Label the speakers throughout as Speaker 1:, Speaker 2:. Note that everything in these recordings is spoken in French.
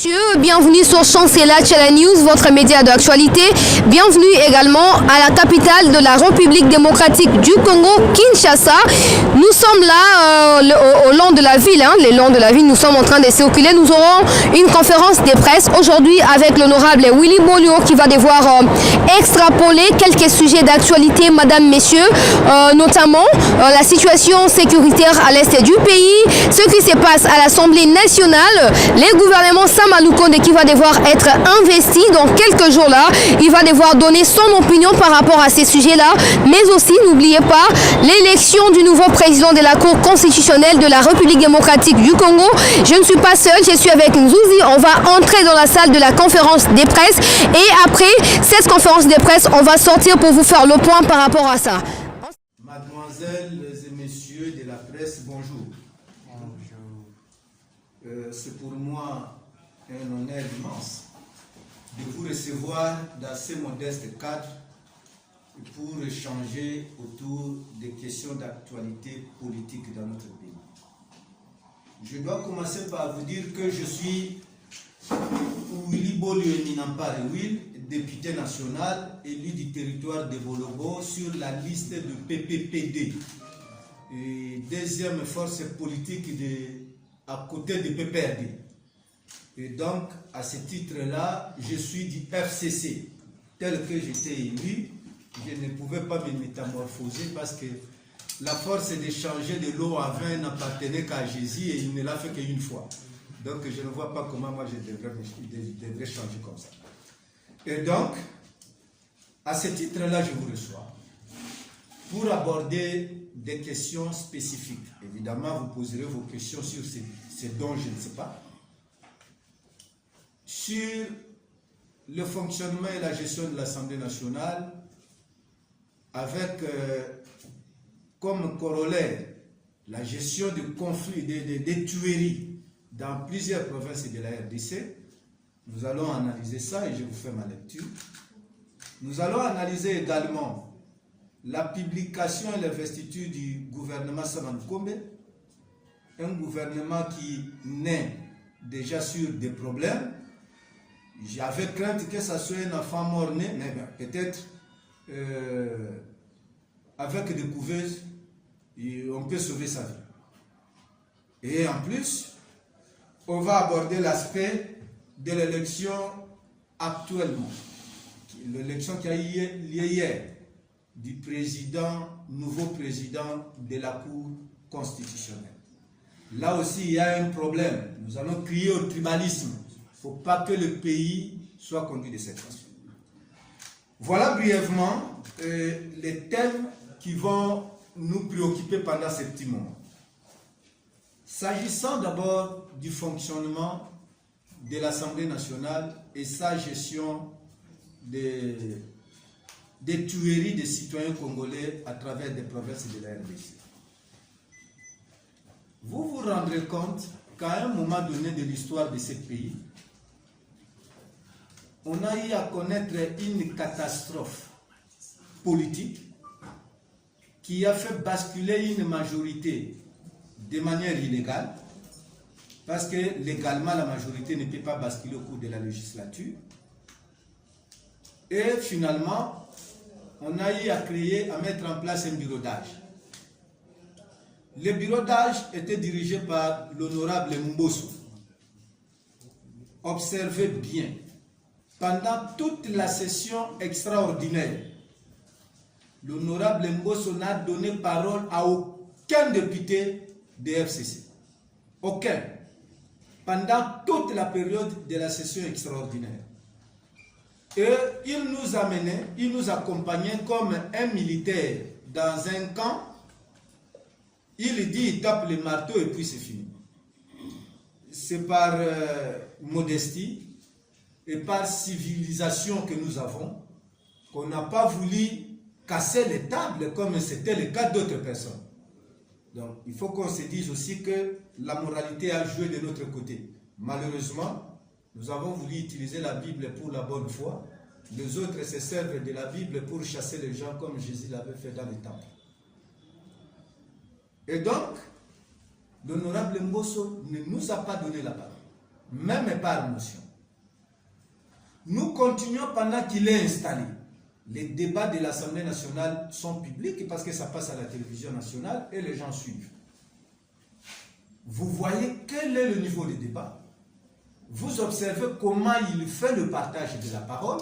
Speaker 1: messieurs, bienvenue sur Chancela Channel News, votre média d'actualité. Bienvenue également à la capitale de la République démocratique du Congo, Kinshasa. Nous sommes là au long de la ville, le long de la ville, nous sommes en train de circuler. Nous aurons une conférence de presse aujourd'hui avec l'honorable Willy Bolio qui va devoir extrapoler quelques sujets d'actualité, madame, messieurs, notamment la situation sécuritaire à l'est du pays, ce qui se passe à l'Assemblée nationale, le gouvernement Sama Lukonde qui va devoir être investi dans quelques jours là. Il va devoir donner son opinion par rapport à ces sujets-là. Mais aussi, n'oubliez pas, l'élection du nouveau président de la Cour constitutionnelle de la République démocratique du Congo. Je ne suis pas seule, je suis avec Nzouzi. On va entrer dans la salle de la conférence des presses. Et après cette conférence des presses, on va sortir pour vous faire le point par rapport à ça.
Speaker 2: Mademoiselles et messieurs de la presse, bonjour. C'est pour moi un honneur immense de vous recevoir dans ce modeste cadre pour échanger autour des questions d'actualité politique dans notre pays. Je dois commencer par vous dire que je suis Willy Bolio Minampare Will, député national élu du territoire de Bolobo sur la liste de PPPD, deuxième force politique à côté de PPRD. Et donc, à ce titre-là, je suis du FCC. Tel que j'étais élu, je ne pouvais pas me métamorphoser parce que la force de changer de l'eau à vin n'appartenait qu'à Jésus et il ne l'a fait qu'une fois. Donc, je ne vois pas comment moi je devrais changer comme ça. Et donc, à ce titre-là, je vous reçois pour aborder des questions spécifiques. Évidemment, vous poserez vos questions sur ce dont je ne sais pas. Sur le fonctionnement et la gestion de l'Assemblée nationale, avec comme corollaire la gestion de conflits, des tueries dans plusieurs provinces de la RDC. Nous allons analyser ça et je vous fais ma lecture. Nous allons analyser également la publication et l'investiture du gouvernement Sama Lukonde, un gouvernement qui naît déjà sur des problèmes. J'avais crainte que ça soit un enfant mort-né, mais peut-être avec des couveuses, on peut sauver sa vie. Et en plus, on va aborder l'aspect de l'élection actuellement. L'élection qui a eu lieu hier du nouveau président de la Cour constitutionnelle. Là aussi, il y a un problème. Nous allons crier au tribalisme. Il ne faut pas que le pays soit conduit de cette façon. Voilà brièvement les thèmes qui vont nous préoccuper pendant ce petit moment. S'agissant d'abord du fonctionnement de l'Assemblée nationale et sa gestion des tueries des citoyens congolais à travers des provinces de la RDC. Vous vous rendrez compte qu'à un moment donné de l'histoire de ce pays, on a eu à connaître une catastrophe politique qui a fait basculer une majorité de manière illégale, parce que légalement la majorité ne peut pas basculer au cours de la législature. Et finalement, on a eu à mettre en place un bureau d'âge. Le bureau d'âge était dirigé par l'honorable Mbosso. Observez bien, pendant toute la session extraordinaire, l'honorable Mbosso n'a donné parole à aucun député de FCC. Aucun. Pendant toute la période de la session extraordinaire. Et il nous accompagnait comme un militaire dans un camp. Il dit, il tape le marteau et puis c'est fini. C'est par modestie et par civilisation que nous avons qu'on n'a pas voulu casser les tables comme c'était le cas d'autres personnes. Donc, il faut qu'on se dise aussi que la moralité a joué de notre côté. Malheureusement, nous avons voulu utiliser la Bible pour la bonne foi. Les autres se servent de la Bible pour chasser les gens comme Jésus l'avait fait dans le temple. Et donc, l'honorable Mbosso ne nous a pas donné la parole. même par motion. Nous continuons pendant qu'il est installé. Les débats de l'Assemblée nationale sont publics parce que ça passe à la télévision nationale et les gens suivent. Vous voyez quel est le niveau des débats. Vous observez comment il fait le partage de la parole.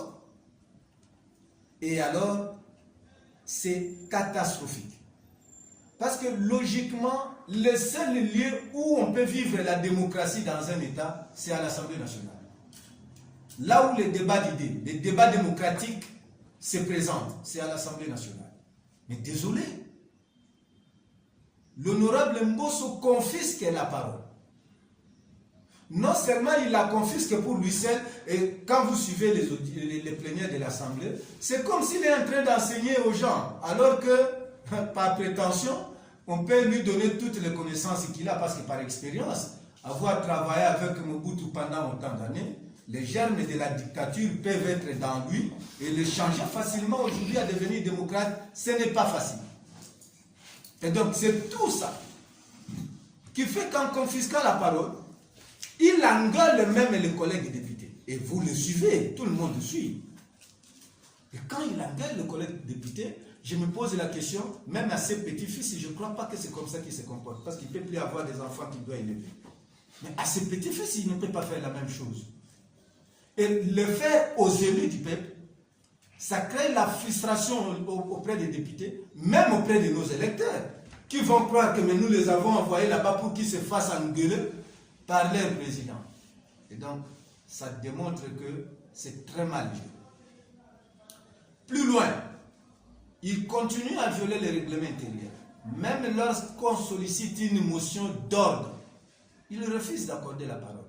Speaker 2: Et alors, c'est catastrophique. Parce que logiquement, le seul lieu où on peut vivre la démocratie dans un État, c'est à l'Assemblée nationale. Là où les débats d'idées, les débats démocratiques se présentent, c'est à l'Assemblée nationale. Mais désolé, l'honorable Mbosso confisque la parole. Non seulement il la confisque pour lui seul, et quand vous suivez les plénières de l'Assemblée, c'est comme s'il est en train d'enseigner aux gens, alors que, par prétention, on peut lui donner toutes les connaissances qu'il a, parce que par expérience, avoir travaillé avec Mobutu pendant autant d'années, les germes de la dictature peuvent être dans lui, et le changer facilement aujourd'hui à devenir démocrate, ce n'est pas facile. Et donc c'est tout ça qui fait qu'en confisquant la parole, il engueule même les collègues députés. Et vous le suivez, tout le monde le suit. Et quand il engueule les collègues députés, je me pose la question, même à ses petits-fils, je ne crois pas que c'est comme ça qu'il se comporte, parce qu'il ne peut plus avoir des enfants qu'il doit élever. Mais à ses petits-fils, il ne peut pas faire la même chose. Et le faire aux élus du peuple, ça crée la frustration auprès des députés, même auprès de nos électeurs, qui vont croire que nous les avons envoyés là-bas pour qu'ils se fassent engueuler par leur président. Et donc, ça démontre que c'est très mal géré. Plus loin, il continue à violer les règlements intérieurs. Même lorsqu'on sollicite une motion d'ordre, il refuse d'accorder la parole.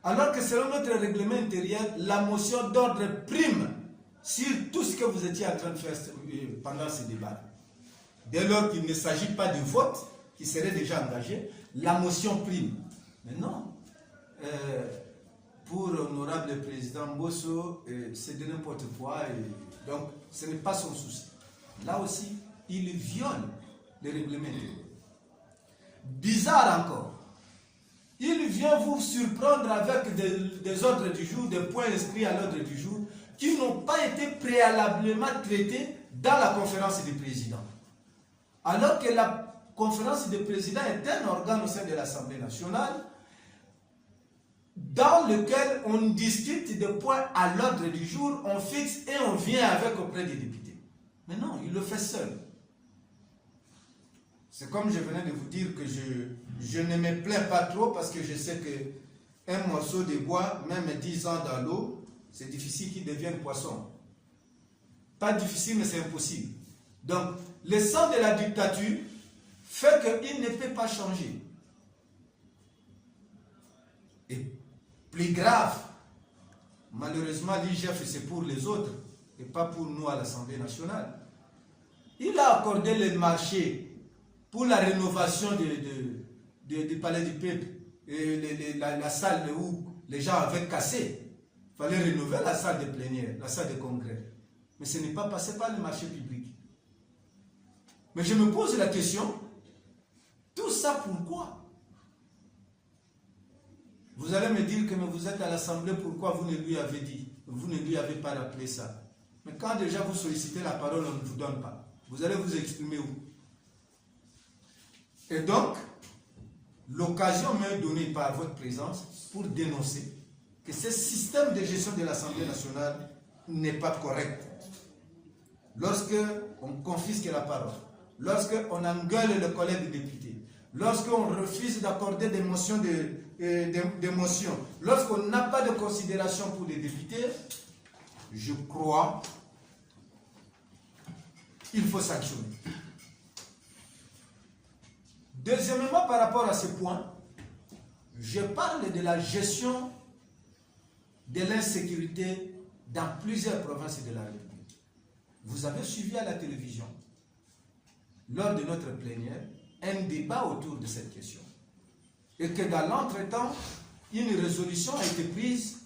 Speaker 2: Alors que selon notre règlement intérieur, la motion d'ordre prime sur tout ce que vous étiez en train de faire pendant ces débats. Dès lors qu'il ne s'agit pas de vote qui serait déjà engagé, la motion prime. Mais non, pour l'honorable président Mbosso, c'est de n'importe quoi, et donc ce n'est pas son souci. Là aussi, il viole les règlements intérieurs. Bizarre encore, il vient vous surprendre avec des ordres du jour, des points inscrits à l'ordre du jour, qui n'ont pas été préalablement traités dans la conférence des présidents. Alors que la conférence des présidents est un organe au sein de l'Assemblée nationale dans lequel on discute des points à l'ordre du jour, on fixe et on vient avec auprès des députés. Mais non, il le fait seul. C'est comme je venais de vous dire que je ne me plains pas trop parce que je sais qu'un morceau de bois, même 10 ans dans l'eau, c'est difficile qu'il devienne poisson. Pas difficile, mais c'est impossible. Donc, le sang de la dictature fait qu'il ne peut pas changer. Et plus grave, malheureusement, l'IGF, c'est pour les autres et pas pour nous à l'Assemblée nationale. Il a accordé le marché pour la rénovation du palais du peuple et la salle où les gens avaient cassé. Il fallait rénover la salle de plénière, la salle de congrès. Mais ce n'est pas passé par le marché public. Mais je me pose la question, tout ça pourquoi? Vous allez me dire que vous êtes à l'Assemblée, pourquoi vous ne lui avez dit? Vous ne lui avez pas rappelé ça. Mais quand déjà vous sollicitez la parole, on ne vous donne pas. Vous allez vous exprimer où? Et donc, l'occasion m'est donnée par votre présence pour dénoncer que ce système de gestion de l'Assemblée nationale n'est pas correct. Lorsque on confisque la parole, lorsque on engueule le collègue député, lorsqu'on refuse d'accorder des motions lorsqu'on n'a pas de considération pour les députés, je crois qu'il faut sanctionner. Deuxièmement, par rapport à ce point, je parle de la gestion de l'insécurité dans plusieurs provinces de la République. Vous avez suivi à la télévision, lors de notre plénière, un débat autour de cette question. Et que dans l'entretemps, une résolution a été prise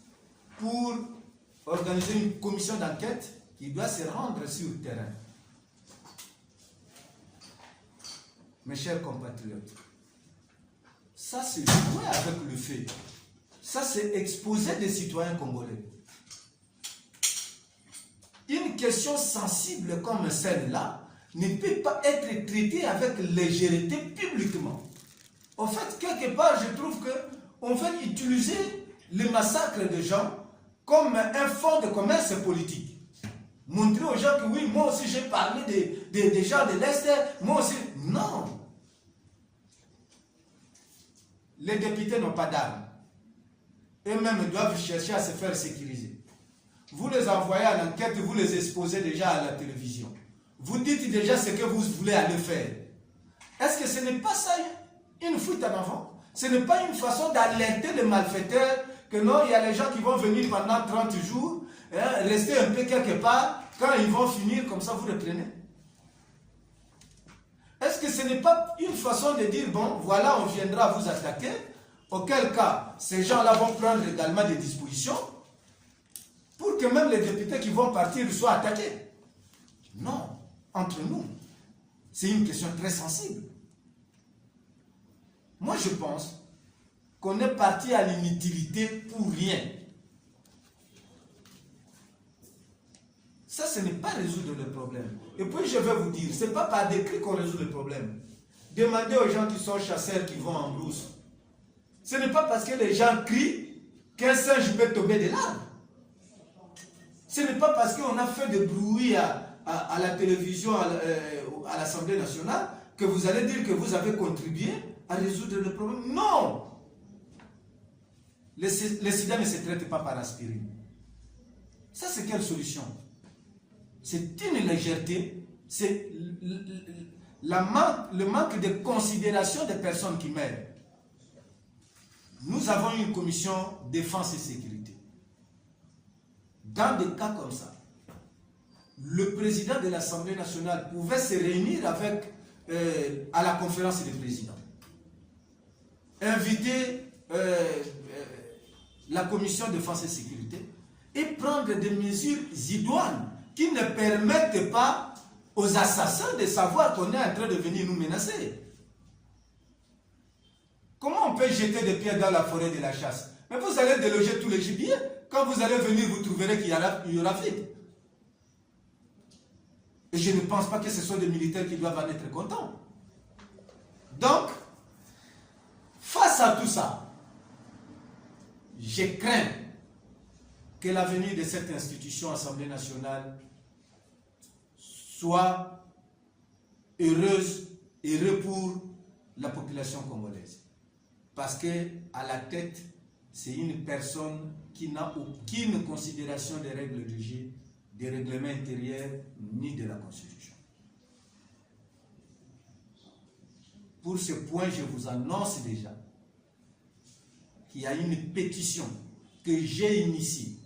Speaker 2: pour organiser une commission d'enquête qui doit se rendre sur le terrain. Mes chers compatriotes, ça c'est jouer avec le fait. Ça, c'est exposer des citoyens congolais. Une question sensible comme celle-là ne peut pas être traitée avec légèreté publiquement. En fait, quelque part, je trouve qu'on veut utiliser le massacre de gens comme un fonds de commerce politique. Montrer aux gens que oui, moi aussi j'ai parlé des gens de l'Est, moi aussi. Non. Les députés n'ont pas d'armes. Eux-mêmes doivent chercher à se faire sécuriser. Vous les envoyez à l'enquête, vous les exposez déjà à la télévision. Vous dites déjà ce que vous voulez aller faire. Est-ce que ce n'est pas ça une fuite en avant? Ce n'est pas une façon d'alerter les malfaiteurs que non, il y a les gens qui vont venir pendant 30 jours, rester un peu quelque part, quand ils vont finir, comme ça vous reprenez? Est-ce que ce n'est pas une façon de dire, bon, voilà, on viendra vous attaquer, auquel cas, ces gens-là vont prendre également des dispositions, pour que même les députés qui vont partir soient attaqués? Non, entre nous, c'est une question très sensible. Moi, je pense qu'on est parti à l'inutilité pour rien. Ça, ce n'est pas résoudre le problème. Et puis, je vais vous dire, ce n'est pas par décret qu'on résout le problème. Demandez aux gens qui sont chasseurs, qui vont en brousse. Ce n'est pas parce que les gens crient qu'un singe peut tomber de l'arbre. Ce n'est pas parce qu'on a fait de bruit à la télévision, à l'Assemblée nationale, que vous allez dire que vous avez contribué à résoudre le problème. Non! Le sida ne se traite pas par aspirine. Ça, c'est quelle solution? C'est une légèreté, c'est le manque de considération des personnes qui meurent. Nous avons une commission défense et sécurité. Dans des cas comme ça, le président de l'Assemblée nationale pouvait se réunir avec, à la conférence des présidents, inviter la commission défense et sécurité et prendre des mesures idoines qui ne permettent pas aux assassins de savoir qu'on est en train de venir nous menacer. Comment on peut jeter des pierres dans la forêt de la chasse? Mais vous allez déloger tous les gibiers. Quand vous allez venir, vous trouverez qu'il y aura vide. Et je ne pense pas que ce sont des militaires qui doivent en être contents. Donc, face à tout ça, je crains que l'avenir de cette institution Assemblée nationale soit heureuse et heureux pour la population congolaise. Parce qu'à la tête, c'est une personne qui n'a aucune considération des règles du jeu, des règlements intérieurs, ni de la Constitution. Pour ce point, je vous annonce déjà qu'il y a une pétition que j'ai initiée.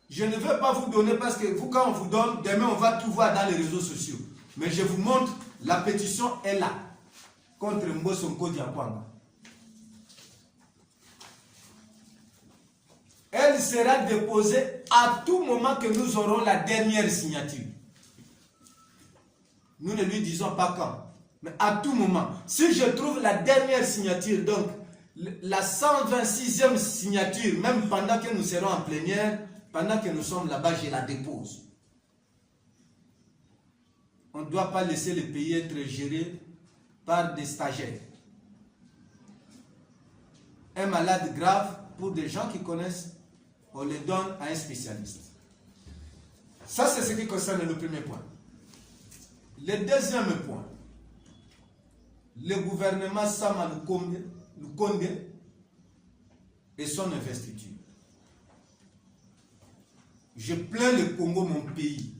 Speaker 2: Je ne veux pas vous donner parce que vous, quand on vous donne, demain on va tout voir dans les réseaux sociaux. Mais je vous montre, la pétition est là, contre Mbosonko Diakwanga. Elle sera déposée à tout moment que nous aurons la dernière signature. Nous ne lui disons pas quand, mais à tout moment. Si je trouve la dernière signature, donc la 126e signature, même pendant que nous serons en plénière, pendant que nous sommes là-bas, je la dépose. On ne doit pas laisser le pays être géré par des stagiaires. Un malade grave, pour des gens qui connaissent, on le donne à un spécialiste. Ça, c'est ce qui concerne le premier point. Le deuxième point, le gouvernement Sama Lukonde et son investiture. Je plains le Congo, mon pays.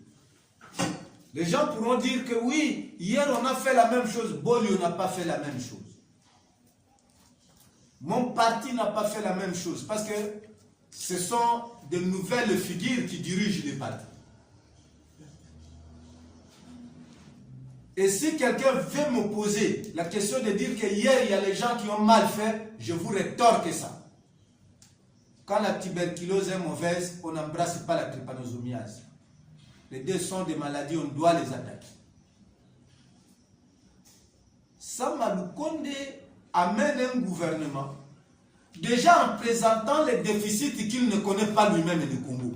Speaker 2: Les gens pourront dire que oui, hier on a fait la même chose, Bolio n'a pas fait la même chose. Mon parti n'a pas fait la même chose parce que ce sont de nouvelles figures qui dirigent les partis. Et si quelqu'un veut m'opposer la question de dire que hier il y a les gens qui ont mal fait, je vous rétorque ça. Quand la tuberculose est mauvaise, on n'embrasse pas la trypanosomiase. Les deux sont des maladies, on doit les attaquer. Sama Lukonde amène un gouvernement déjà en présentant les déficits qu'il ne connaît pas lui-même le Congo.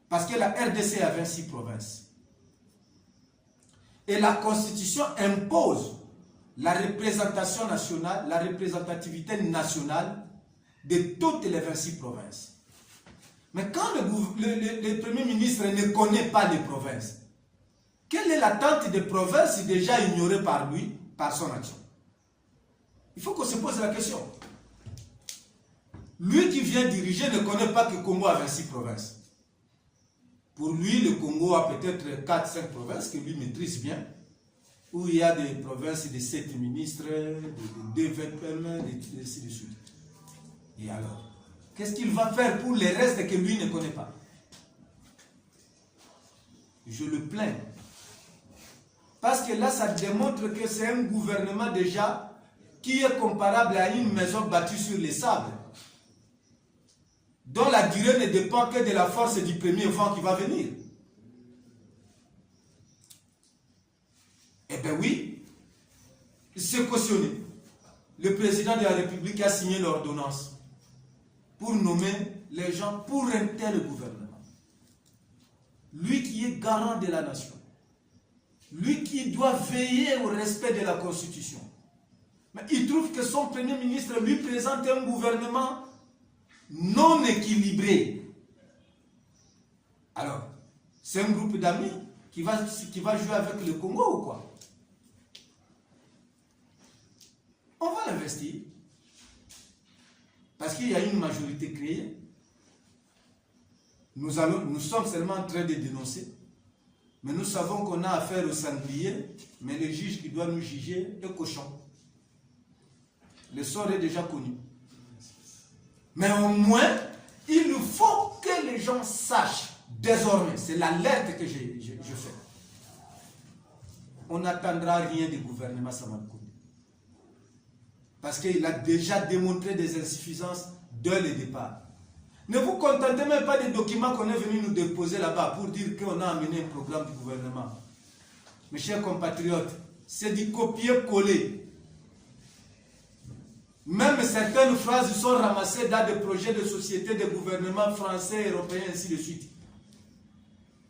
Speaker 2: Parce que la RDC a 26 provinces. Et la Constitution impose la représentation nationale, la représentativité nationale de toutes les 26 provinces. Mais quand le Premier ministre ne connaît pas les provinces, quelle est l'attente des provinces déjà ignorées par lui, par son action? Il faut qu'on se pose la question. Lui qui vient diriger ne connaît pas que le Congo a 26 provinces. Pour lui, le Congo a peut-être 4-5 provinces que lui maîtrise bien, où il y a des provinces de 7 ministres, de 2 VPM, et ainsi de suite. Et alors, qu'est-ce qu'il va faire pour les restes que lui ne connaît pas? Je le plains. Parce que là, ça démontre que c'est un gouvernement déjà qui est comparable à une maison bâtie sur les sables, dont la durée ne dépend que de la force du premier vent qui va venir. Eh bien oui, c'est cautionné. Le président de la République a signé l'ordonnance pour nommer les gens pour un tel gouvernement. Lui qui est garant de la nation. Lui qui doit veiller au respect de la Constitution. Mais il trouve que son Premier ministre lui présente un gouvernement non équilibré. Alors, c'est un groupe d'amis qui va jouer avec le Congo ou quoi? On va l'investir. Parce qu'il y a une majorité créée. Nous sommes seulement en train de dénoncer. Mais nous savons qu'on a affaire au sanglier, mais le juge qui doit nous juger est cochon. Le sort est déjà connu. Mais au moins, il faut que les gens sachent désormais, c'est l'alerte que je fais. On n'attendra rien du gouvernement Samakouni. Parce qu'il a déjà démontré des insuffisances dès le départ. Ne vous contentez même pas des documents qu'on est venu nous déposer là-bas pour dire qu'on a amené un programme du gouvernement. Mes chers compatriotes, c'est du copier-coller. Même certaines phrases sont ramassées dans des projets de société, de gouvernements français, européens, ainsi de suite.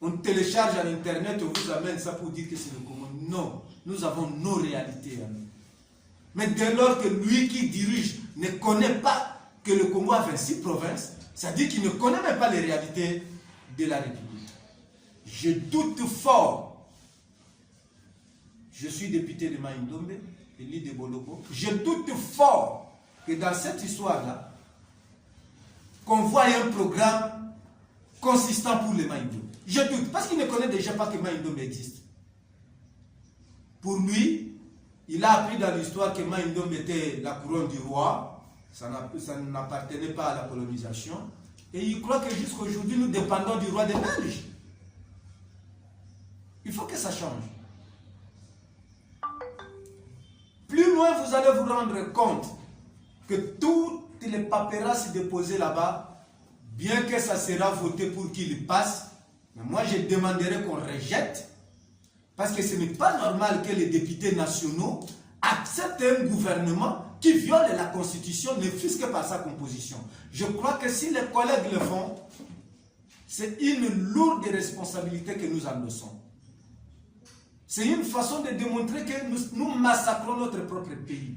Speaker 2: On télécharge à l'internet, on vous amène ça pour dire que c'est le Congo. Non, nous avons nos réalités à nous. Mais dès lors que lui qui dirige ne connaît pas que le Congo a 26 provinces, ça dit qu'il ne connaît même pas les réalités de la République. Je doute fort. Je suis député de Maïndombe, de l'île de Boloko. Je doute fort que dans cette histoire-là, qu'on voit un programme consistant pour les Maïndombe. Je doute, parce qu'il ne connaît déjà pas que Maïndombe existe. Pour lui, il a appris dans l'histoire que Maïndombe était la couronne du roi. Ça n'appartenait pas à la colonisation. Et il croit que jusqu'à aujourd'hui, nous dépendons du roi des Belges. Il faut que ça change. Plus loin, vous allez vous rendre compte que toutes les paperasses déposées là-bas, bien que ça sera voté pour qu'il passe, mais moi je demanderai qu'on rejette, parce que ce n'est pas normal que les députés nationaux acceptent un gouvernement qui viole la Constitution, ne fût-ce que par sa composition. Je crois que si les collègues le font, c'est une lourde responsabilité que nous endossons. C'est une façon de démontrer que nous massacrons notre propre pays.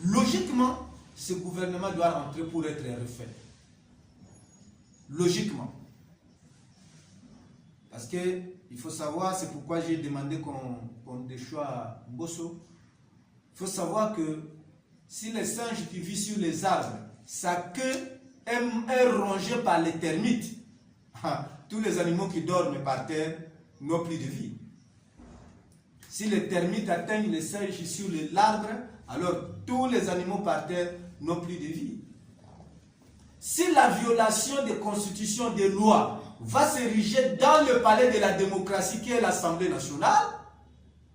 Speaker 2: Logiquement, ce gouvernement doit rentrer pour être refait. Logiquement. Parce que il faut savoir, c'est pourquoi j'ai demandé qu'on déchoie Bosso. Il faut savoir que si les singes qui vivent sur les arbres, sa queue est rongée par les termites, tous les animaux qui dorment par terre n'ont plus de vie. Si les termites atteignent les singes sur l'arbre, alors tous les animaux par terre n'ont plus de vie. Si la violation des constitutions, des lois, va s'ériger dans le palais de la démocratie qui est l'Assemblée nationale,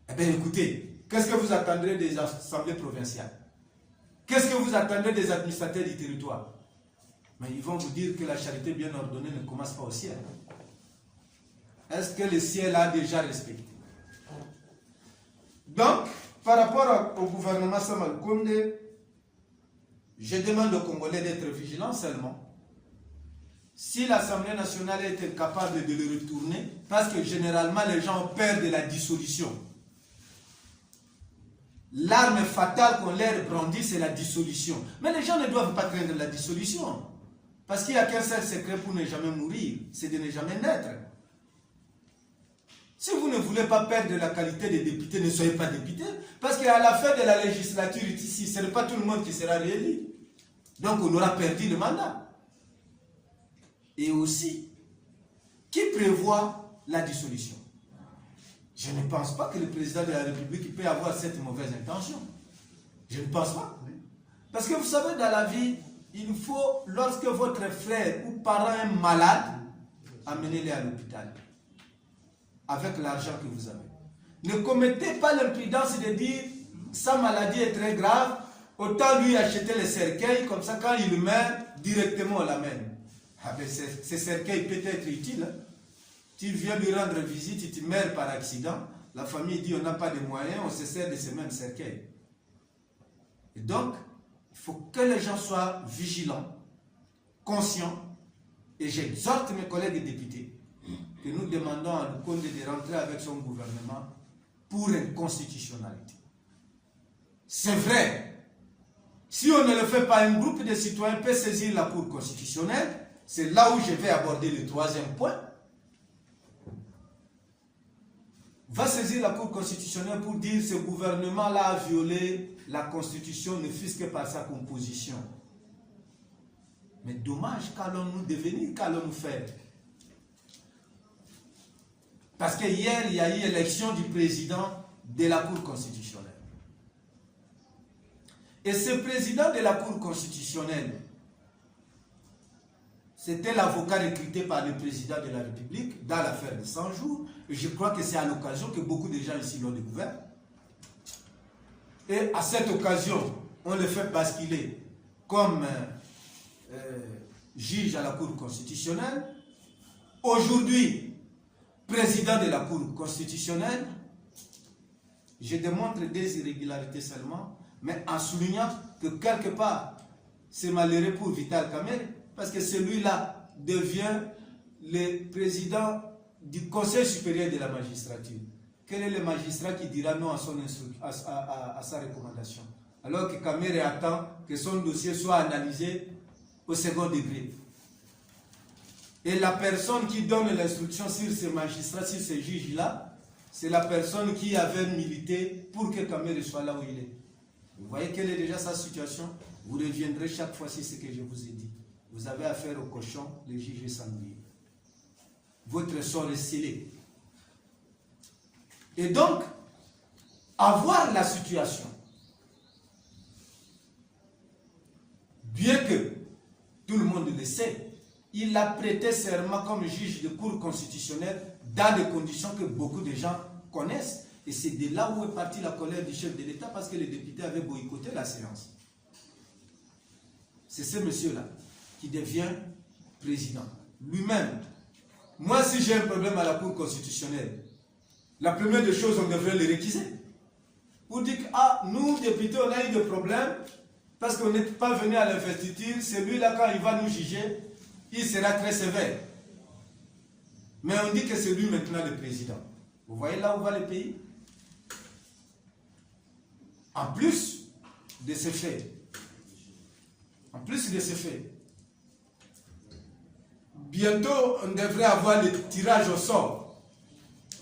Speaker 2: eh bien écoutez, qu'est-ce que vous attendrez des assemblées provinciales? Qu'est-ce que vous attendrez des administrateurs du territoire? Mais ils vont vous dire que la charité bien ordonnée ne commence pas au ciel. Est-ce que le ciel a déjà respecté? Donc, par rapport au gouvernement Samal Koundé, je demande aux Congolais d'être vigilants seulement. Si l'Assemblée nationale est capable de le retourner, parce que généralement les gens ont peur de la dissolution. L'arme fatale qu'on leur brandit, c'est la dissolution. Mais les gens ne doivent pas craindre la dissolution. Parce qu'il n'y a qu'un seul secret pour ne jamais mourir, c'est de ne jamais naître. Si vous ne voulez pas perdre la qualité des députés, ne soyez pas député. Parce qu'à la fin de la législature ici, ce n'est pas tout le monde qui sera réélu. Donc on aura perdu le mandat. Et aussi, qui prévoit la dissolution? Je ne pense pas que le président de la République peut avoir cette mauvaise intention. Je ne pense pas. Parce que vous savez, dans la vie, il faut, lorsque votre frère ou parent est malade, amenez-le à l'hôpital. Avec l'argent que vous avez. Ne commettez pas l'imprudence de dire, sa maladie est très grave, autant lui acheter les cercueils, comme ça quand il meurt, directement on l'amène. Ah ben ces cercueils peut être utiles. Hein? Tu viens lui rendre visite, tu meurs par accident, la famille dit on n'a pas de moyens, on se sert de ces mêmes cercueils. Et donc, il faut que les gens soient vigilants, conscients, et j'exhorte mes collègues députés que nous demandons à Lukonde de rentrer avec son gouvernement pour une constitutionnalité. C'est vrai, si on ne le fait pas, un groupe de citoyens peut saisir la Cour constitutionnelle. C'est là où je vais aborder le troisième point. Va saisir la Cour constitutionnelle pour dire que ce gouvernement-là a violé la Constitution, ne fût-ce que par sa composition. Mais dommage, qu'allons-nous devenir, qu'allons-nous faire? Parce que hier, il y a eu élection du président de la Cour constitutionnelle. Et ce président de la Cour constitutionnelle, c'était l'avocat recruté par le président de la République dans l'affaire de 100 jours. Et je crois que c'est à l'occasion que beaucoup de gens ici l'ont découvert. Et à cette occasion, on le fait basculer comme juge à la Cour constitutionnelle. Aujourd'hui, président de la Cour constitutionnelle, je démontre des irrégularités seulement, mais en soulignant que quelque part, c'est malheureux pour Vital Kamerhe, parce que celui-là devient le président du Conseil supérieur de la magistrature. Quel est le magistrat qui dira non à, à sa recommandation? Alors que Kamerhe attend que son dossier soit analysé au second degré. Et la personne qui donne l'instruction sur ces magistrats, sur ces juges-là, c'est la personne qui avait milité pour que Kamerhe soit là où il est. Vous voyez quelle est déjà sa situation? Vous reviendrez chaque fois sur ce que je vous ai dit. Vous avez affaire au cochon, les juges sangliers. Votre sort est scellé. Et donc, avoir la situation, bien que tout le monde le sait, il a prêté serment comme juge de cour constitutionnelle dans des conditions que beaucoup de gens connaissent. Et c'est de là où est partie la colère du chef de l'État, parce que les députés avaient boycotté la séance. C'est ce monsieur-là qui devient président. Lui-même. Moi, si j'ai un problème à la Cour constitutionnelle, la première des choses, on devrait le réquiser. Pour dire que, ah, nous, députés, on a eu des problèmes, parce qu'on n'est pas venu à l'investiture, celui-là, quand il va nous juger, il sera très sévère. Mais on dit que c'est lui maintenant le président. Vous voyez là où va le pays? En plus de ces faits, bientôt on devrait avoir le tirage au sort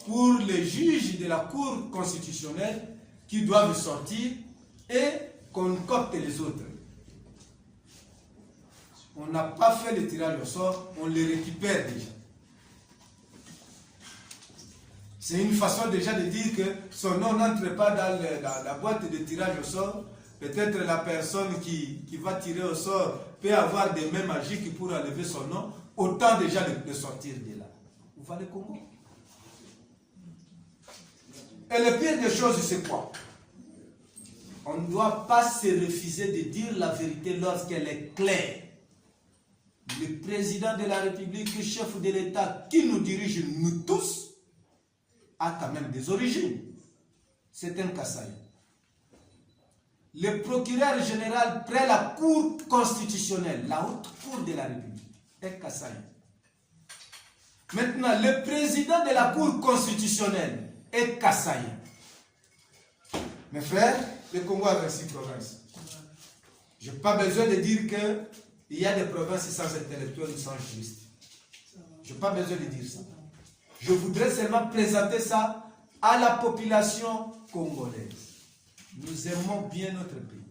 Speaker 2: pour les juges de la Cour constitutionnelle qui doivent sortir et qu'on copte les autres. On n'a pas fait le tirage au sort, on les récupère déjà. C'est une façon déjà de dire que son nom n'entre pas dans la boîte de tirage au sort. Peut-être la personne qui va tirer au sort peut avoir des mains magiques pour enlever son nom. Autant déjà de sortir de là. Vous voyez comment? Et le pire des choses, c'est quoi? On ne doit pas se refuser de dire la vérité lorsqu'elle est claire. Le président de la République, chef de l'État qui nous dirige, nous tous, a quand même des origines. c'est un Kasaï. Le procureur général près la Cour constitutionnelle, la haute cour de la République, est Kasaï. Maintenant, le président de la Cour constitutionnelle est Kasaï. Mes frères, le Congo a 26 provinces. Je n'ai pas besoin de dire qu'il y a des provinces sans intellectuels ou sans juristes. Je n'ai pas besoin de dire ça. Je voudrais seulement présenter ça à la population congolaise. Nous aimons bien notre pays.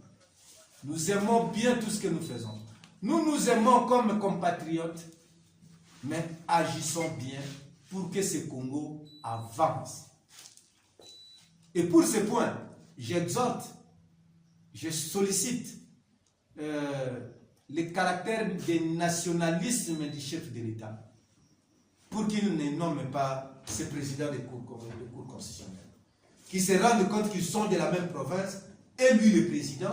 Speaker 2: Nous aimons bien tout ce que nous faisons. Nous nous aimons comme compatriotes, mais agissons bien pour que ce Congo avance. Et pour ce point, j'exhorte, je sollicite le caractère de nationalisme du chef de l'État pour qu'il ne nomme pas ce président de cour constitutionnelle. Qui se rendent compte qu'ils sont de la même province, et lui le président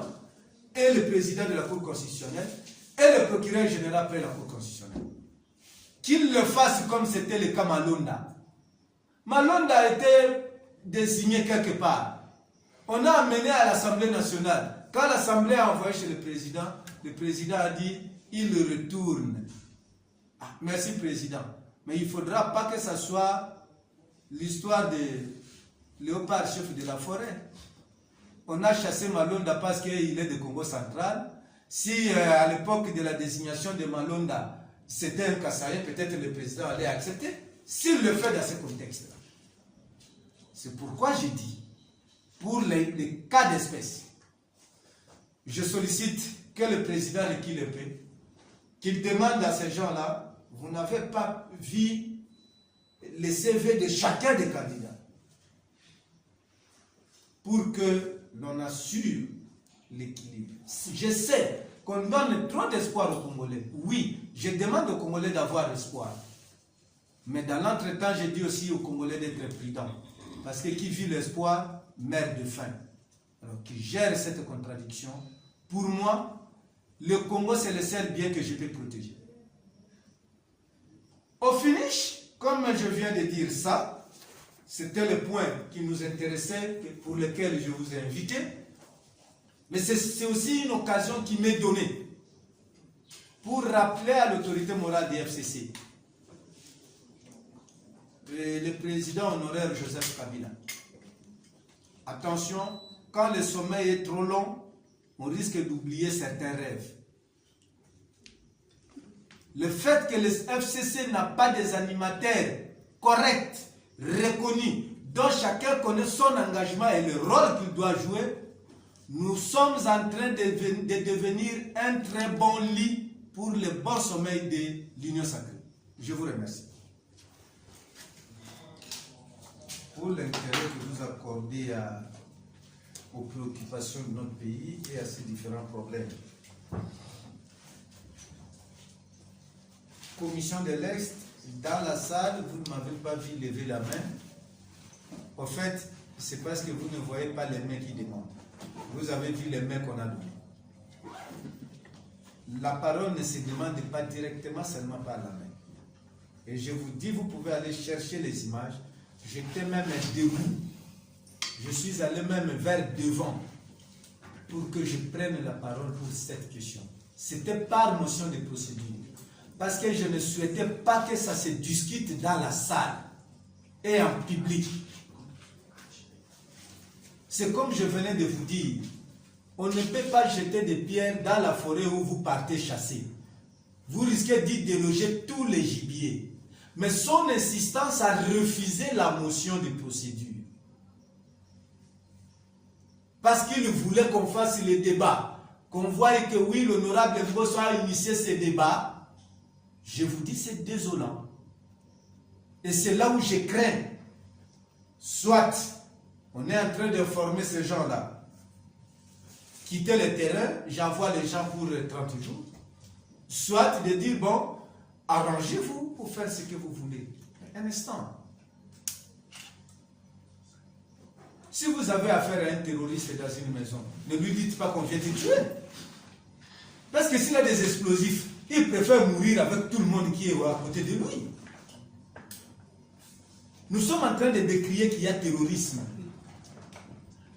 Speaker 2: de la Cour constitutionnelle, et le procureur général près la Cour constitutionnelle. Qu'il le fasse comme c'était le cas Malonda. Malonda a été désigné quelque part. On a amené à l'Assemblée nationale. Quand l'Assemblée a envoyé chez le président a dit, il retourne. Ah, merci président. Mais il ne faudra pas que ça soit l'histoire de Léopard, chef de la forêt. On a chassé Malonda parce qu'il est de Congo central. Si à l'époque de la désignation de Malonda, c'était un Kassaïen, peut-être le président allait accepter. S'il le fait dans ce contexte-là. C'est pourquoi j'ai dit, pour les cas d'espèce, je sollicite que le président requille le paix, qu'il demande à ces gens-là, vous n'avez pas vu les CV de chacun des candidats, pour que l'on assure l'équilibre. Je sais qu'on donne trop d'espoir aux Congolais. Oui, je demande aux Congolais d'avoir espoir. Mais dans l'entretemps, je dis aussi aux Congolais d'être prudents. Parce que qui vit l'espoir meurt de faim. Alors, qui gère cette contradiction. Pour moi, le Congo, c'est le seul bien que je peux protéger. Au finish, comme je viens de dire ça, c'était le point qui nous intéressait, pour lequel je vous ai invité. Mais c'est aussi une occasion qui m'est donnée pour rappeler à l'autorité morale des FCC, le président honoraire Joseph Kabila. Attention, quand le sommeil est trop long, on risque d'oublier certains rêves. Le fait que le FCC n'a pas des animateurs corrects, reconnus, dont chacun connaît son engagement et le rôle qu'il doit jouer, nous sommes en train de devenir un très bon lit pour le bon sommeil de l'Union sacrée. Je vous remercie. Pour l'intérêt que vous accordez aux préoccupations de notre pays et à ses différents problèmes. Commission de l'Est, dans la salle, vous ne m'avez pas vu lever la main. En fait, c'est parce que vous ne voyez pas les mains qui demandent. Vous avez vu les mains qu'on a données. La parole ne se demande pas directement, seulement par la main. Et je vous dis, vous pouvez aller chercher les images. J'étais même debout. Je suis allé même vers devant pour que je prenne la parole pour cette question. C'était par motion de procédure. Parce que je ne souhaitais pas que ça se discute dans la salle et en public. C'est comme je venais de vous dire, on ne peut pas jeter des pierres dans la forêt où vous partez chasser. Vous risquez d'y déloger tous les gibiers. Mais son insistance a refusé la motion de procédure. Parce qu'il voulait qu'on fasse le débat, qu'on voie que oui, l'honorable Mbosso a initié ce débat. Je vous dis, c'est désolant. Et c'est là où je crains. Soit on est en train de former ces gens-là, quitter le terrain, j'envoie les gens pour 30 jours. Soit de dire, bon, arrangez-vous pour faire ce que vous voulez. Un instant. Si vous avez affaire à un terroriste dans une maison, ne lui dites pas qu'on vient te tuer. Parce que s'il a des explosifs, il préfère mourir avec tout le monde qui est à côté de lui. Nous sommes en train de décrier qu'il y a terrorisme.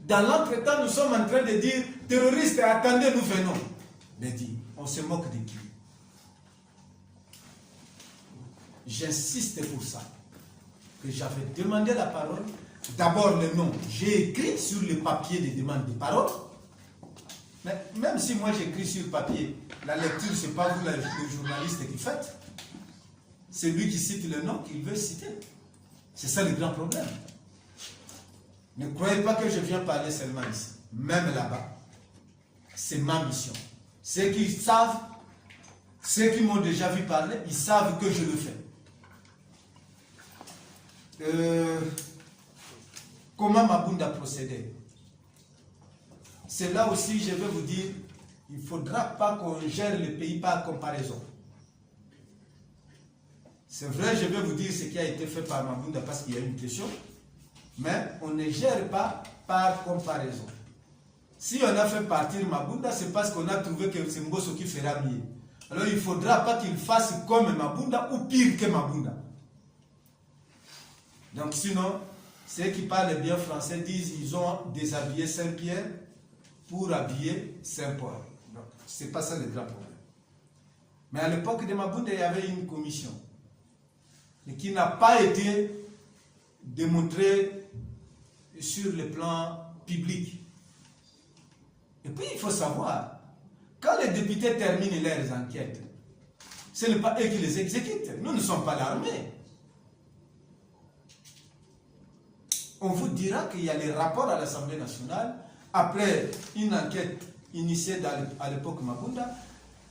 Speaker 2: Dans l'entretemps, nous sommes en train de dire, terroristes, attendez, nous venons. Mais dit, on se moque de qui? J'insiste pour ça, que j'avais demandé la parole. D'abord le nom, j'ai écrit sur le papier des demandes de parole. Mais même si moi j'écris sur papier, la lecture, ce n'est pas vous, le journaliste, qui faites. C'est lui qui cite le nom qu'il veut citer. C'est ça le grand problème. Ne croyez pas que je viens parler seulement ici. Même là-bas, c'est ma mission. Ceux qui savent, ceux qui m'ont déjà vu parler, ils savent que je le fais. Comment Mabunda procédait? C'est là aussi, je vais vous dire, il ne faudra pas qu'on gère le pays par comparaison. C'est vrai, je vais vous dire ce qui a été fait par Mabunda parce qu'il y a une question, mais on ne gère pas par comparaison. Si on a fait partir Mabunda, c'est parce qu'on a trouvé que c'est Mbosso qui fera mieux. Alors il ne faudra pas qu'il fasse comme Mabunda ou pire que Mabunda. Donc sinon, ceux qui parlent bien français disent qu'ils ont déshabillé Saint-Pierre pour habiller Saint-Paul. Donc, ce n'est pas ça le grand problème. Mais à l'époque de Mabunda, il y avait une commission mais qui n'a pas été démontrée sur le plan public. Et puis, il faut savoir, quand les députés terminent leurs enquêtes, ce n'est pas eux qui les exécutent. Nous ne sommes pas l'armée. On vous dira qu'il y a les rapports à l'Assemblée nationale. Après une enquête initiée à l'époque Mabunda,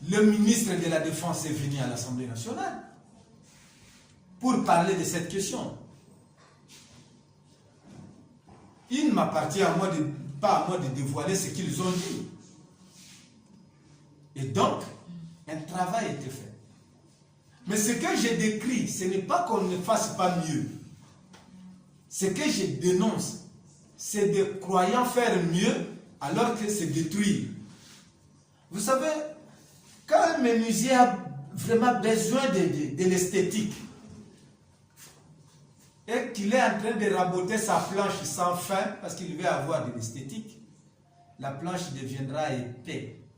Speaker 2: le ministre de la Défense est venu à l'Assemblée nationale pour parler de cette question. Il ne m'appartient pas à moi de dévoiler ce qu'ils ont dit. Et donc, un travail a été fait. Mais ce que j'ai décrit, ce n'est pas qu'on ne fasse pas mieux. Ce que je dénonce, c'est de croyants faire mieux alors que c'est détruire. Vous savez, quand un menuisier a vraiment besoin de l'esthétique et qu'il est en train de raboter sa planche sans fin parce qu'il veut avoir de l'esthétique, la planche deviendra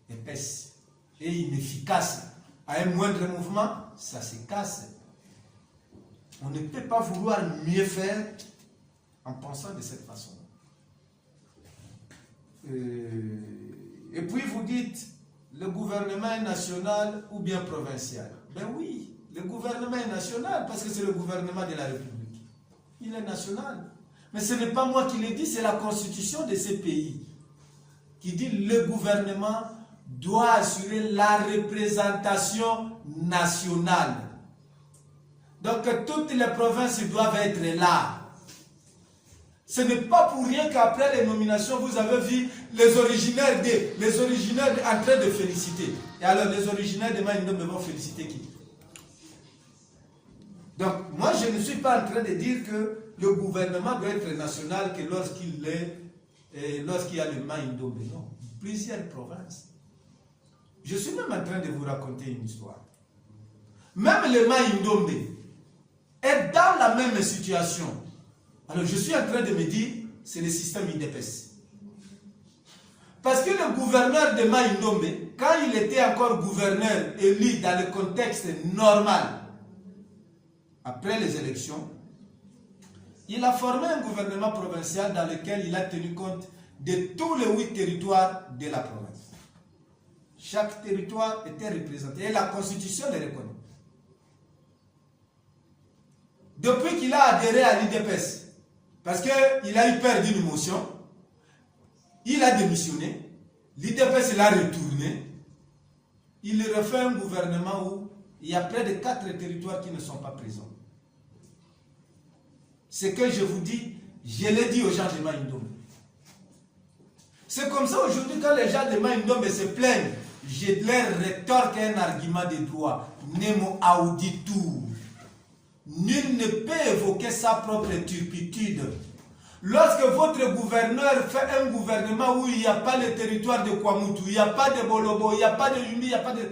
Speaker 2: épaisse et inefficace. À un moindre mouvement, ça se casse. On ne peut pas vouloir mieux faire en pensant de cette façon. Et puis vous dites, le gouvernement est national ou bien provincial. Ben oui, le gouvernement est national parce que c'est le gouvernement de la République. Il est national. Mais ce n'est pas moi qui le dis, c'est la constitution de ce pays qui dit le gouvernement doit assurer la représentation nationale. Donc toutes les provinces doivent être là. Ce n'est pas pour rien qu'après les nominations, vous avez vu les originaires en train de féliciter. Et alors les originaires de Maïndombe vont féliciter qui? Donc moi je ne suis pas en train de dire que le gouvernement doit être national que lorsqu'il y a le Maïndombe. Non, plusieurs provinces. Je suis même en train de vous raconter une histoire. Même le Maïndombe est dans la même situation. Alors je suis en train de me dire, c'est le système IDPS. Parce que le gouverneur de Maïndombe, quand il était encore gouverneur élu dans le contexte normal, après les élections, il a formé un gouvernement provincial dans lequel il a tenu compte de tous les 8 territoires de la province. Chaque territoire était représenté et la constitution le reconnaît. Depuis qu'il a adhéré à l'IDPS, parce qu'il a eu peur d'une motion, il a démissionné, l'IDPS l'a retourné, il refait un gouvernement où il y a près de 4 territoires qui ne sont pas présents. Ce que je vous dis, je l'ai dit aux gens de Maïndombe. C'est comme ça aujourd'hui quand les gens de Maïndombe se plaignent, je leur rétorque un argument de droit. Nemo auditur. Nul ne peut évoquer sa propre turpitude. Lorsque votre gouverneur fait un gouvernement où il n'y a pas le territoire de Kwamutu, il n'y a pas de Bolobo, il n'y a pas de Yumi, il n'y a pas de...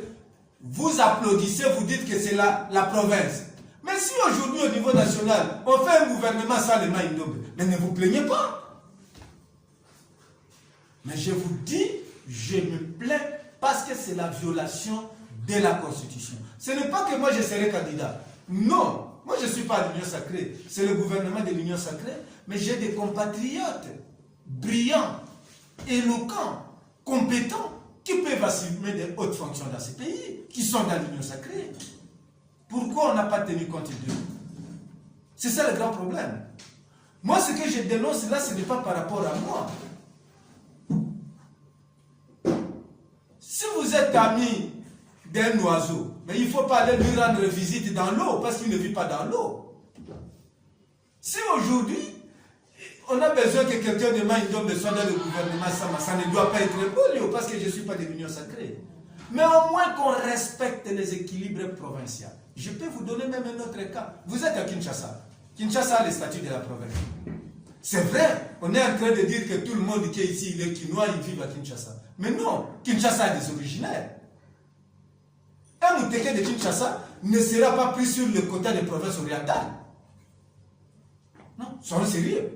Speaker 2: Vous applaudissez, vous dites que c'est la province. Mais si aujourd'hui au niveau national, on fait un gouvernement sans le Maïndombe, mais ne vous plaignez pas. Mais je vous dis, je me plains parce que c'est la violation de la Constitution. Ce n'est pas que moi je serai candidat. Non, moi je ne suis pas à l'Union Sacrée. C'est le gouvernement de l'Union Sacrée. Mais j'ai des compatriotes brillants, éloquents, compétents, qui peuvent assumer des hautes fonctions dans ces pays, qui sont dans l'Union Sacrée. Pourquoi on n'a pas tenu compte d'eux? C'est ça le grand problème. Moi, ce que je dénonce là, ce n'est pas par rapport à moi. Si vous êtes ami d'un oiseau, mais il ne faut pas aller lui rendre visite dans l'eau, parce qu'il ne vit pas dans l'eau. Si aujourd'hui, on a besoin que quelqu'un de Maïndom soit dans le gouvernement, ça ne doit pas être beau, parce que je ne suis pas de l'Union Sacrée. Mais au moins qu'on respecte les équilibres provinciaux. Je peux vous donner même un autre cas. Vous êtes à Kinshasa. Kinshasa a le statut de la province. C'est vrai, on est en train de dire que tout le monde qui est ici, les Kinois, ils vivent à Kinshasa. Mais non, Kinshasa a des originaires. Un Mouteke de Kinshasa ne sera pas pris sur le quota des provinces orientales. Non, soyons sérieux.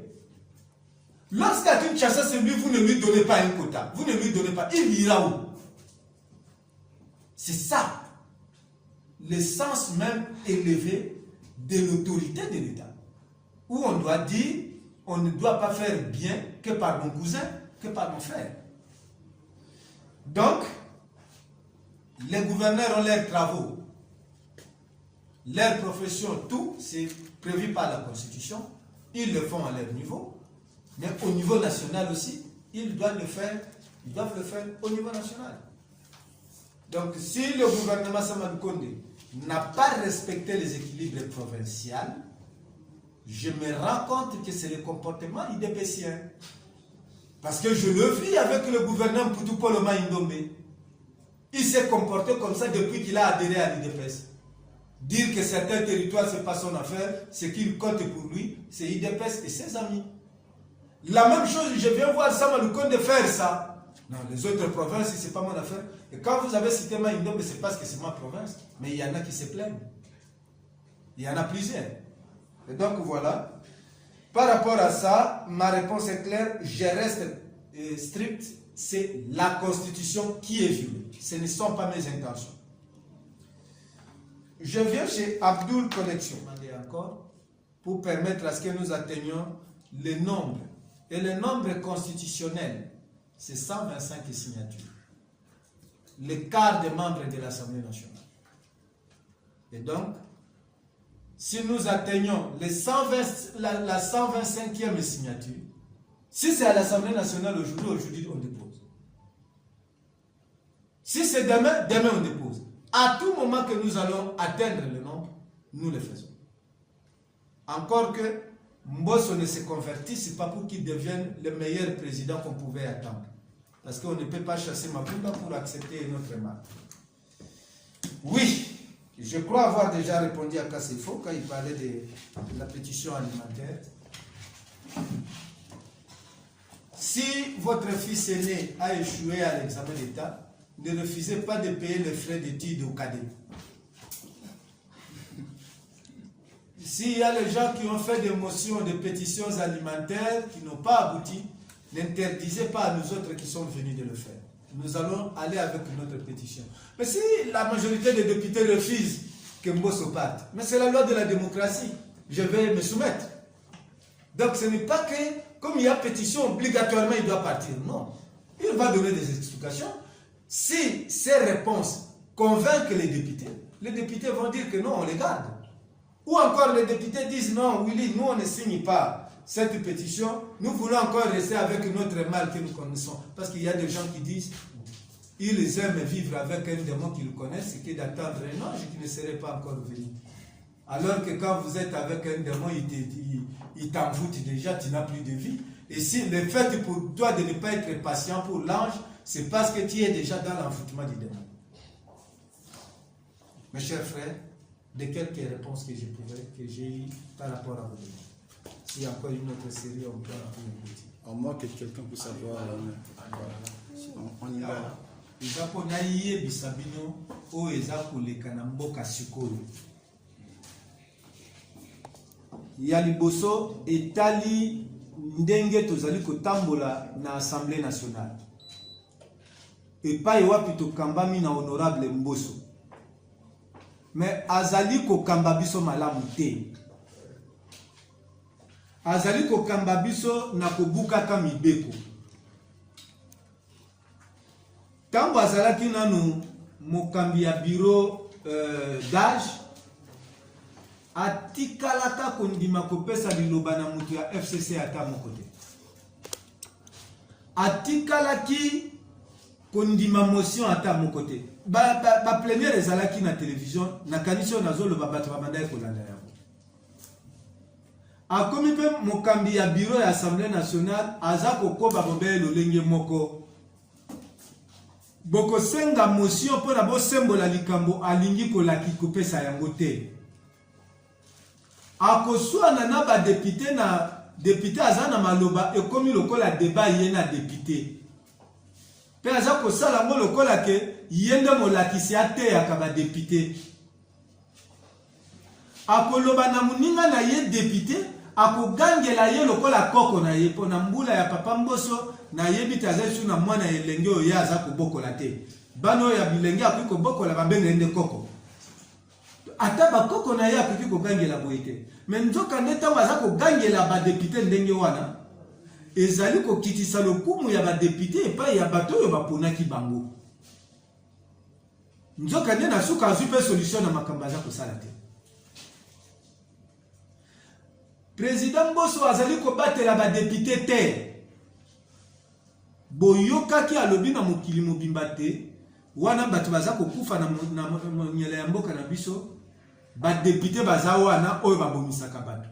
Speaker 2: Lorsqu'à Kinshasa, c'est lui, vous ne lui donnez pas un quota. Vous ne lui donnez pas. Il ira où? C'est ça, le sens même élevé de l'autorité de l'État. Où on doit dire, on ne doit pas faire bien que par mon cousin, que par mon frère. Donc, les gouverneurs ont leurs travaux, leur profession, tout, c'est prévu par la Constitution. Ils le font à leur niveau. Mais au niveau national aussi, ils doivent le faire au niveau national. Donc, si le gouvernement Samadou Kondé n'a pas respecté les équilibres provinciaux, je me rends compte que c'est le comportement idépécien. Parce que je le vis avec le gouvernement Poutou Poloma Indombe. Il s'est comporté comme ça depuis qu'il a adhéré à l'IDPS. Dire que certains territoires, ce n'est pas son affaire, ce qu'il compte pour lui, c'est l'IDPS et ses amis. La même chose, je viens voir Samadou Kondé faire ça. Non, les autres provinces, ce n'est pas mon affaire. Et quand vous avez cité Maïndombe, c'est parce que c'est ma province. Mais il y en a qui se plaignent. Il y en a plusieurs. Et donc voilà. Par rapport à ça, ma réponse est claire. Je reste strict. C'est la Constitution qui est violée. Ce ne sont pas mes intentions. Je viens chez Abdoul Connexion, encore, pour permettre à ce que nous atteignions le nombre. Et le nombre constitutionnel, c'est 125 signatures. Le quart des membres de l'Assemblée nationale. Et donc, si nous atteignons les la 125e signature, si c'est à l'Assemblée nationale aujourd'hui on dépose. Si c'est demain, demain on dépose. À tout moment que nous allons atteindre le nombre, nous le faisons. Encore que Mbosso ne se convertisse pas pour qu'il devienne le meilleur président qu'on pouvait attendre. Parce qu'on ne peut pas chasser Mabunda pour accepter notre marque. Oui, je crois avoir déjà répondu à Kassefo quand il parlait de la pétition alimentaire. Si votre fils aîné a échoué à l'examen d'État, ne refusez pas de payer les frais d'études au cadet. S'il y a les gens qui ont fait des motions, des pétitions alimentaires qui n'ont pas abouti, n'interdisez pas à nous autres qui sommes venus de le faire. Nous allons aller avec notre pétition. Mais si la majorité des députés refusent que Mbosso parte, mais c'est la loi de la démocratie, je vais me soumettre. Donc ce n'est pas que, comme il y a pétition, obligatoirement il doit partir. Non. Il va donner des explications. Si ces réponses convainquent les députés vont dire que non, on les garde. Ou encore les députés disent non, Willy, nous on ne signe pas cette pétition, nous voulons encore rester avec notre mal que nous connaissons. Parce qu'il y a des gens qui disent, ils aiment vivre avec un démon qu'ils connaissent, et que d'attendre un ange qui ne serait pas encore venu. Alors que quand vous êtes avec un démon, il t'envoûte déjà, tu n'as plus de vie. Et si le fait pour toi de ne pas être patient pour l'ange, c'est parce que tu es déjà dans l'envoûtement du démon. Mes chers frères, de quelques réponses que j'ai eues par rapport à vous. S'il y a encore une autre série, on peut en écouter.
Speaker 3: À moins que quelqu'un puisse savoir. On y va.
Speaker 2: Ezako na iye bisabino o ezako lekana mboka sikoyo. Ya liboso etali ndenge tozali kotambola na Assemblée nationale. Et pas wapi to kambami na honorable Mbosso. Mais azali ko kambabiso malamu te. Azali ko kambabiso na kobuka ka mibeko. Tango azalaki nanu mokambi ya bureau d'âge atikalaka kondima kopesa liloba na mutu ya FCC ata mokote. Atikalaki kondima motion ata mokote. Ba plénière ezalaki na télévision na kanisi na zolo babato babanda ekolanda yango. Akomi pe mokambi ya bureau ya Assemblée nationale aza kokoba bobe lolenge moko. Boko senga motion pour bo sembola likambo alingi kolaki kopesa yango te. Akoswana na ba député na député azana maloba ekomi lokola débat yena député. Pe aza kosala ngo lokola ke yende molakisi ate ya ba député. Akoloba na muninga na ye député akogangela ye lokola koko na ye pona mbula ya papa Mbosso na yebi tazesu na mwana elenge oya aza kobokola te. Bano ya bilenge akiko bokola babenge ende koko. Ata ba koko na ye akiki kogangela boite. Mais nzoka ndeta waza kogangela ba député ndenge wana. Ezali ko kitisa lokumu ya ba député epa ya bato yo baponaki bango. Nzoka ndena na suka azupe solution na makamba za kosala te. Président Mbosso azali ko batela ba député te. Boyokaki alobi na mokili mobimba te wana bato baza kokufa na nyela ya mboka na biso ba député baza wana oyo babomisaka bato.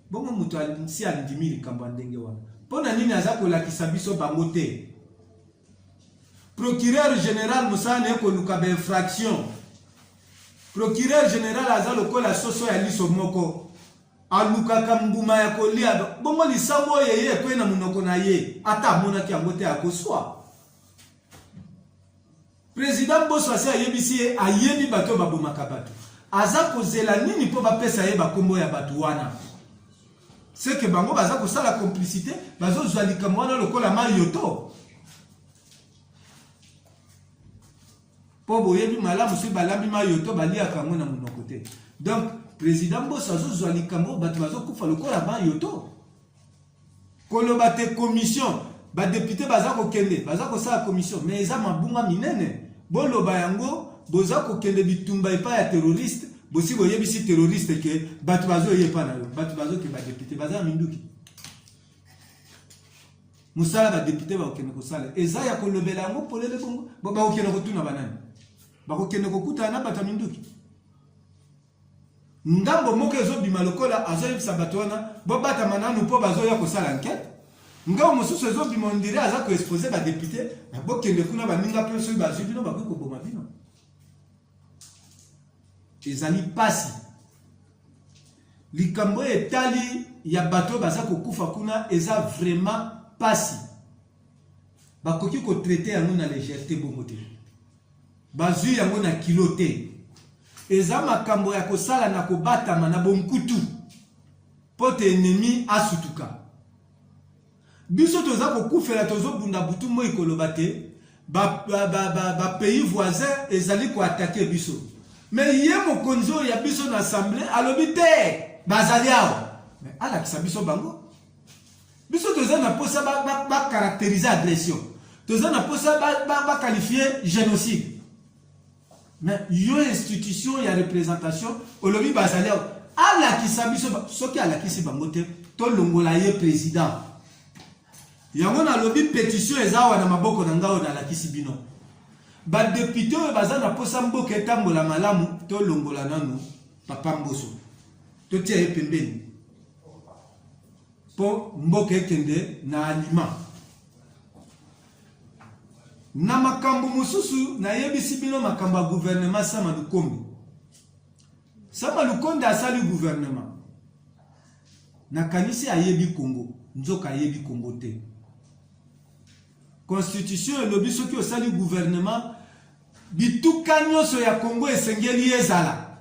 Speaker 2: Bongo mutu si alindimi likambo ndenge wana. Pona nini aza kolakisa biso bango te? Procureur général Moussane ko luka ba infraction. Procureur général aza lokola soso ya liso moko. Aluka kambuma ya kolia bongo lisambo yeye kwe na munoko na ye ata mona ki angote akoswa. Président Mbosso asa yebisi ayebi bato babomaka bato. Aza kozela nini po bapesa ye bakombo ya bato wana? C'est que bango baza kosala complicité bazo zalika mwana lokola mayoto. Po boyebi malamu si balambi mayoto balia kango na munoko te. Donc Président Mbosso azozwa likambo bato bazo kufa lokola mayoto. Koloba te commission ba député baza ko kende baza ko sala commission mais eza mabunga minene. Boloba yango boza ko kende bitumba epa ya terroriste bosi boyebisi terroriste ke bato bazo yepa na yo bato bazo ke ba député baza minduki. Musala ba député ba okende ko sala eza ya kolobela yango polele bongo ba okende ko tuna banani ba okende ko kuta na bato minduki. Ngambo moko ezo bima lokola azoyebisa bato wana bo bata mananu po bazo ya kosala enquête. Ngambo mosusu ezo bima ndire aza ko exposer ba député na bokende kuna baninga pe so bazo bino ba ko boma bino. Ezali pasi. Likambo etali ya bato baza kokufa kuna eza vraiment pasi. Bakoki ko traiter yango na légèreté bongo te. Bazui yango na kilo te. Eza makambo ya kosala na kobatama na bonkutu pote ennemi asutuka. Biso toza kokufela tozo bunda butu moi koloba te ba pays voisin ezali ko attaquer biso. Mais ye mokonzo ya biso na assemblée alobi te bazali awo. Mais ala kisa biso bango. Biso toza na posa ba caractériser agression. Toza na posa ba qualifier génocide. Mais yo institution ya représentation olobi bazali ala kisabiso soki ala kisi bangote to longola ye président yango na lobi pétition ezawa na maboko na ngao na la kisi bino ba député bazana posa mboka etambola malamu to longola nanu papa Mbosso to tie pembeni po mboka ekende na aliment. Na makambo mususu na yebisi bino makambo ya gouvernement Sama Lukonde. Sama Lukonde asali gouvernement. Na kanisi ayebi Congo, nzoka ayebi Congo te. Constitution elobi soki osali gouvernement bituka nyonso ya Congo esengeli ezala.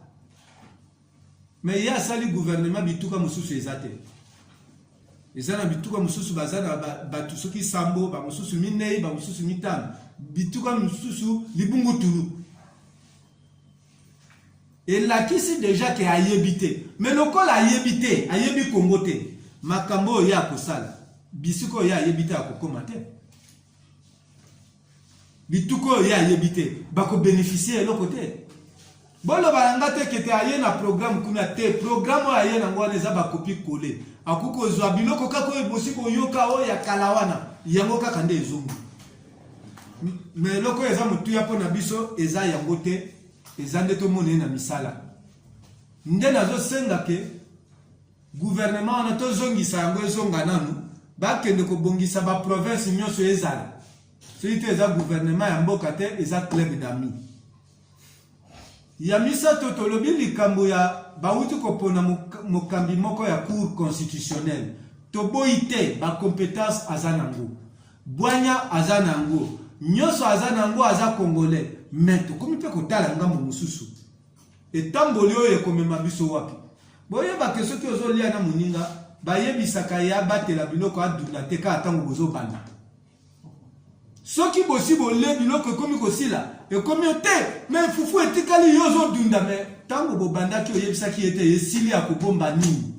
Speaker 2: Mais ya asali gouvernement bituka mususu ezate. ezana bituka mususu bazana batu soki sambo ba mususu minei ba mususu mitano bituka mususu libungutulu et là qui c'est déjà que ayebité mais lokola ayebité ayebi Congo te makambo ya kosala bisuko ya ayebité akokoma te bituko ya ayebité bako bénéficier eloko te bolo balanga te kete aye na programme kuna te programme aye na ngwana eza ba copie coller akuko zwa biloko kako ebosi ko yoka o ya kalawana yango kaka nde ezungu mais loko eza mutu ya pona biso eza yango te eza nde to mone na misala nde nazo senga ke gouvernement na to zongisa yango ezonga nanu ba kende ko bongisa ba province nyonso ezala soite eza gouvernement ya mboka te eza club d'amis ya misa totolobi likambo ya bauti kopona mokambi moko ya cour constitutionnelle toboite ba compétence azanango bwanya azanango nyoso azanango aza congolais mais tokomi pe kotala ngambo mususu etamboli oyo ekomema biso wapi boyeba ke soki ozolia na moninga bayebisaka ya batela biloko adunda te ka atango bozobanda soki bosi bole biloko ekomi kosila ekomi te mais fufu etikali yozo dunda mais tango bobandaki oyebisaki ete esili ya kobomba nini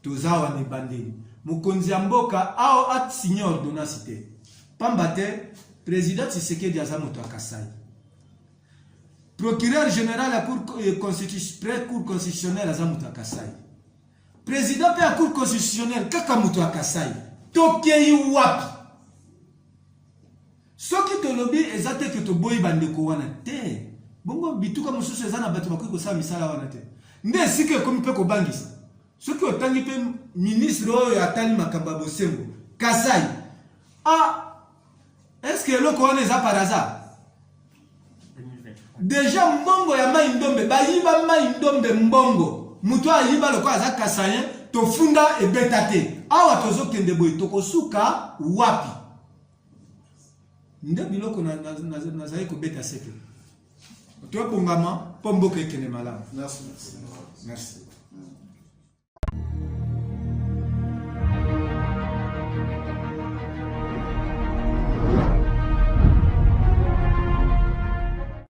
Speaker 2: tozawa mibandeli mokonzi ya mboka ao atsigne ordonnance te pamba te président Tshisekedi aza moto ya Kasai procureur général ya cour constitutionnelle aza moto ya Kasai président pe ya cour constitutionnelle kaka moto ya Kasai tokei wapi soki tolobi eza te ke toboyi bandeko wana te bongo bituka mosusu eza na bato bakoki kosala misala wana te nde esika ekomi mpe kobangisa soki otangi mpe ministre oyo atali makambo ya bosembo Kasai est-ce que eloko wana eza par hasard déjà mbongo ya mai ndombe bayiba mai ndombe mbongo mutu ayiba loko aza Kasayen tofunda ebeta te awa tozokende boye tokosuka wapi nde biloko nazali kobeta seke toyebongama mpo mboka ekende malamu.
Speaker 3: Merci.
Speaker 2: Merci.